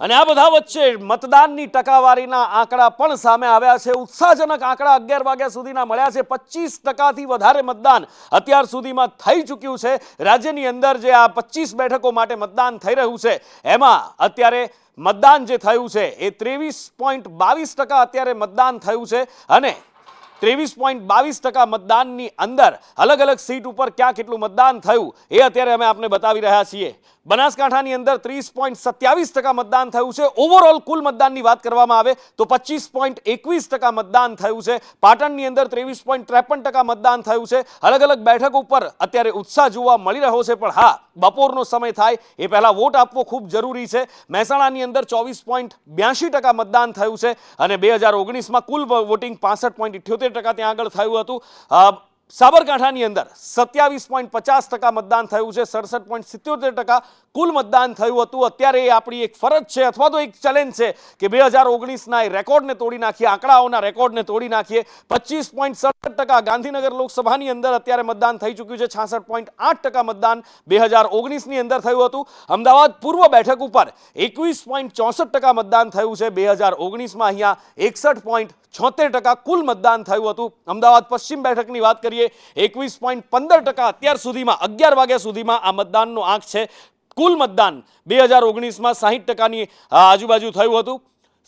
અને આ બધા વચ્ચે મતદાનની ટકાવારીના આંકડા પણ સામે આવ્યા છે। ઉત્સાહજનક આંકડા 11 વાગ્યા સુધીના મળ્યા છે। 25% વધારે મતદાન અત્યાર સુધીમાં થઈ ચૂક્યું છે। રાજ્યની અંદર જે આ 25 બેઠકો માટે મતદાન થઈ રહ્યું છે એમાં અત્યારે મતદાન જે થયું છે એ 23.22% અત્યારે મતદાન થયું છે અને 23.22% મતદાનની અંદર અલગ અલગ સીટ ઉપર ક્યાં કેટલું મતદાન થયું એ અત્યારે અમે આપને બતાવી રહ્યા છીએ। બનાસકાંઠાની અંદર 30.27% મતદાન થયું છે। ઓવરઓલ કુલ મતદાનની વાત કરવામાં આવે તો 25.21% મતદાન થયું છે। પાટણની અંદર 23.53% મતદાન થયું છે। અલગ અલગ બેઠક ઉપર અત્યારે ઉત્સાહ જોવા મળી રહ્યો છે, પણ હા, બપોરનો સમય થાય એ પહેલા વોટ આપવો ખૂબ જરૂરી છે। મહેસાણાની અંદર 24.82% મતદાન થયું છે અને 2019માં કુલ વોટિંગ 65.78% ત્યાં આગળ થયું હતું। સાબરકાંઠાની અંદર 27.50% મતદાન થયું છે। 67.77% કુલ મતદાન થયું હતું। અત્યારે એ આપણી એક ફરજ છે અથવા તો એક ચેલેન્જ છે કે 2019ના એ રેકોર્ડને તોડી નાખીએ, આંકડાઓના રેકોર્ડને તોડી નાખીએ। 25.67% ગાંધીનગર લોકસભાની અંદર અત્યારે મતદાન થઈ ચૂક્યું છે। 66.8% મતદાન 2019ની અંદર થયું હતું। અમદાવાદ પૂર્વ બેઠક ઉપર 21.64% મતદાન થયું છે। 2019માં અહીંયા 61.76% કુલ મતદાન થયું હતું। અમદાવાદ પશ્ચિમ બેઠકની વાત કરીએ 21.15% અત્યાર સુધીમાં 11 વાગ્યા સુધીમાં આ મતદાનનો આંક છે। કુલ મતદાન 2019માં 60%ની આજુબાજુ થયું હતું।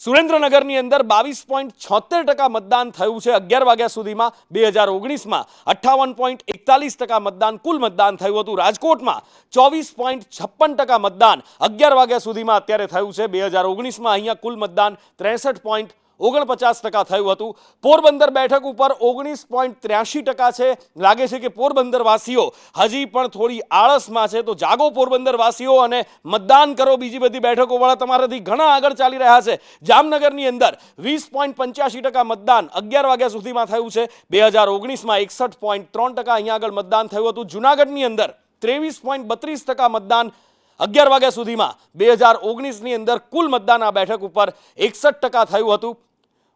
સુરેન્દ્રનગરની અંદર 22.76% મતદાન થયું છે 11 વાગ્યા સુધીમાં। 2019માં 58.41% મતદાન કુલ મતદાન થયું હતું। રાજકોટમાં 24.56% મતદાન 11 વાગ્યા સુધીમાં અત્યારે થયું છે। 2019માં અહીંયા કુલ મતદાન 63.49% થયું હતું। પોરબંદર બેઠક ઉપર 19.83% છે। લાગે છે કે પોરબંદર વાસીઓ હજી પણ થોડી આળસમાં છે, તો જાગો પોરબંદર વાસીઓ અને મતદાન કરો। બીજી બધી બેઠકો વાળા તમારાથી ઘણા આગળ ચાલી રહ્યા છે। જામનગરની અંદર 20.85% મતદાન 11 વાગ્યા સુધીમાં થયું છે। 2019માં 61.3% અહીંયા આગળ મતદાન થયું હતું। જૂનાગઢની અંદર 23.32% મતદાન 11 વાગ્યા સુધીમાં। 2019ની અંદર કુલ મતદાન આ બેઠક ઉપર 61% થયું હતું।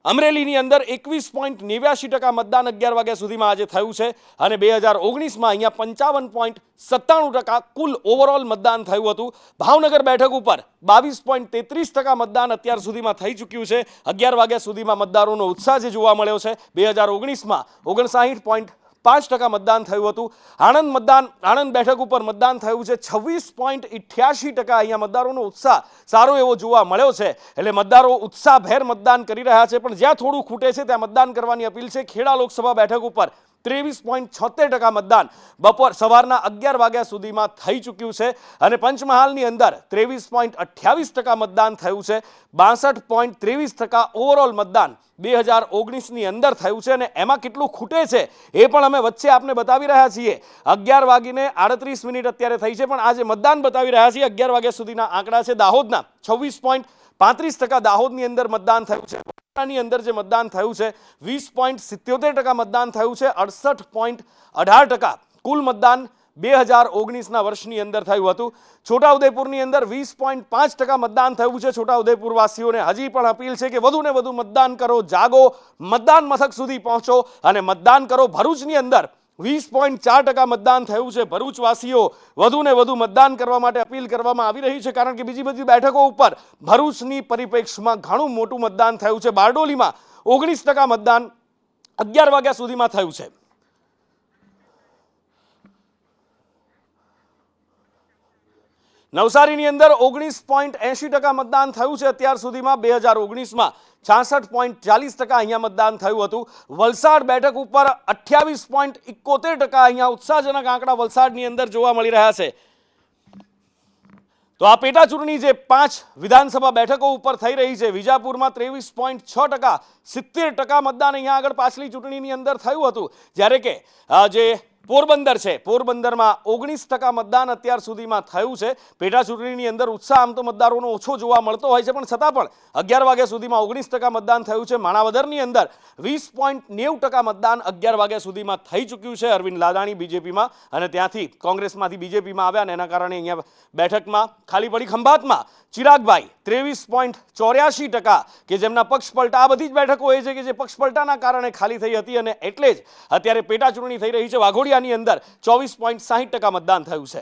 અમરેલીની અંદર 21.89% મતદાન 11 વાગ્યા સુધીમાં આજે થયું છે અને 2019માં અહીંયા 55.97% કુલ ઓવરઓલ મતદાન થયું હતું। ભાવનગર બેઠક ઉપર 22.33% મતદાન અત્યાર સુધીમાં થઈ ચૂક્યું છે। 11 વાગ્યા સુધીમાં મતદારોનો ઉત્સાહ જે જોવા મળ્યો છે। 2019માં 59.5% મતદાન થયું હતું। આણંદ બેઠક ઉપર મતદાન થયું છે 26.88%। અહીંયા મતદારોનો ઉત્સાહ સારો એવો જોવા મળ્યો છે, એટલે મતદારો ઉત્સાહભેર મતદાન કરી રહ્યા છે। પણ જ્યાં થોડું ખૂટે છે ત્યાં મતદાન કરવાની અપીલ છે। ખેડા લોકસભા બેઠક ઉપર 23.76% મતદાન સવારના 11 વાગ્યા સુધીમાં થઈ ચૂક્યું છે અને પંચમહાલની અંદર 23.28% મતદાન થયું છે। 62.23% ઓવરઓલ મતદાન 2019ની અંદર થયું છે અને એમાં કેટલું ખૂટે છે એ પણ અમે વચ્ચે આપને બતાવી રહ્યા છીએ। 11:38 અત્યારે થઈ છે, પણ આજે મતદાન બતાવી રહ્યા છીએ। 11 વાગ્યા સુધીના આંકડા છે। દાહોદના 26.35% દાહોદની અંદર મતદાન થયું છે। ની અંદર જે મતદાન થયું છે 20.77% મતદાન થયું છે। 68.18% કુલ મતદાન 2019ના વર્ષની અંદર થયું હતું। છોટાઉદેપુરની અંદર 20.5% મતદાન થયું છે। છોટાઉદેપુર વાસીઓને હજી પણ અપીલ છે કે વધુને વધુ મતદાન કરો, જાગો, મતદાન મથક સુધી પહોંચો અને મતદાન કરો। ભરૂચની અંદર 20.4% મતદાન થયું છે। ભરૂચ વાસીઓ વધુને વધુ મતદાન કરવા માટે અપીલ કરવામાં આવી રહી છે, કારણ કે બીજી બધી બેઠકો ઉપર ભરૂચની પરિપ્રેક્ષમાં ઘણું મોટું મતદાન થયું છે। બારડોલીમાં 19% મતદાન 11 વાગ્યા સુધીમાં થયું છે। નવસારીની અંદર 19.80% મતદાન થયું છે અત્યાર સુધીમાં। 2019માં 66.40% અહીંયા મતદાન થયું હતું। વલસાડ બેઠક ઉપર 28.71% અહીંયા ઉત્સાહજનક આંકડા વલસાડની અંદર જોવા મળી રહ્યા છે। તો આ પેટા ચૂંટણી જે 5 વિધાનસભા બેઠકો ઉપર થઈ રહી છે, વિજાપુરમાં 23.6%, 70% મતદાન અહીંયા આગળ પાછલી ચૂંટણીની અંદર થયું હતું, જ્યારે કે જે પોરબંદર છે, પોરબંદરમાં 19% મતદાન અત્યાર સુધીમાં થયું છે। પેટા ચૂંટણીની અંદર ઉત્સાહ આમ તો મતદારોનો ઓછો જોવા મળતો હોય છે, પણ છતાં પણ 11 વાગ્યા સુધીમાં 19% મતદાન થયું છે। માણાવદરની અંદર 20.90% મતદાન 11 વાગ્યા સુધીમાં થઈ ચૂક્યું છે। અરવિંદ લાદાણી બીજેપીમાં અને ત્યાંથી કોંગ્રેસમાંથી બીજેપીમાં આવ્યા અને એના કારણે અહીંયા બેઠકમાં ખાલી પડી। ખંભાતમાં ચિરાગભાઈ 23.84% કે જેમના પક્ષ પલટા, આ બધી જ બેઠકો એ છે કે જે પક્ષ પલટાના કારણે ખાલી થઈ હતી અને એટલે જ અત્યારે પેટા ચૂંટણી થઈ રહી છે। વાઘોડિયાની અંદર 24.60% મતદાન થયું છે।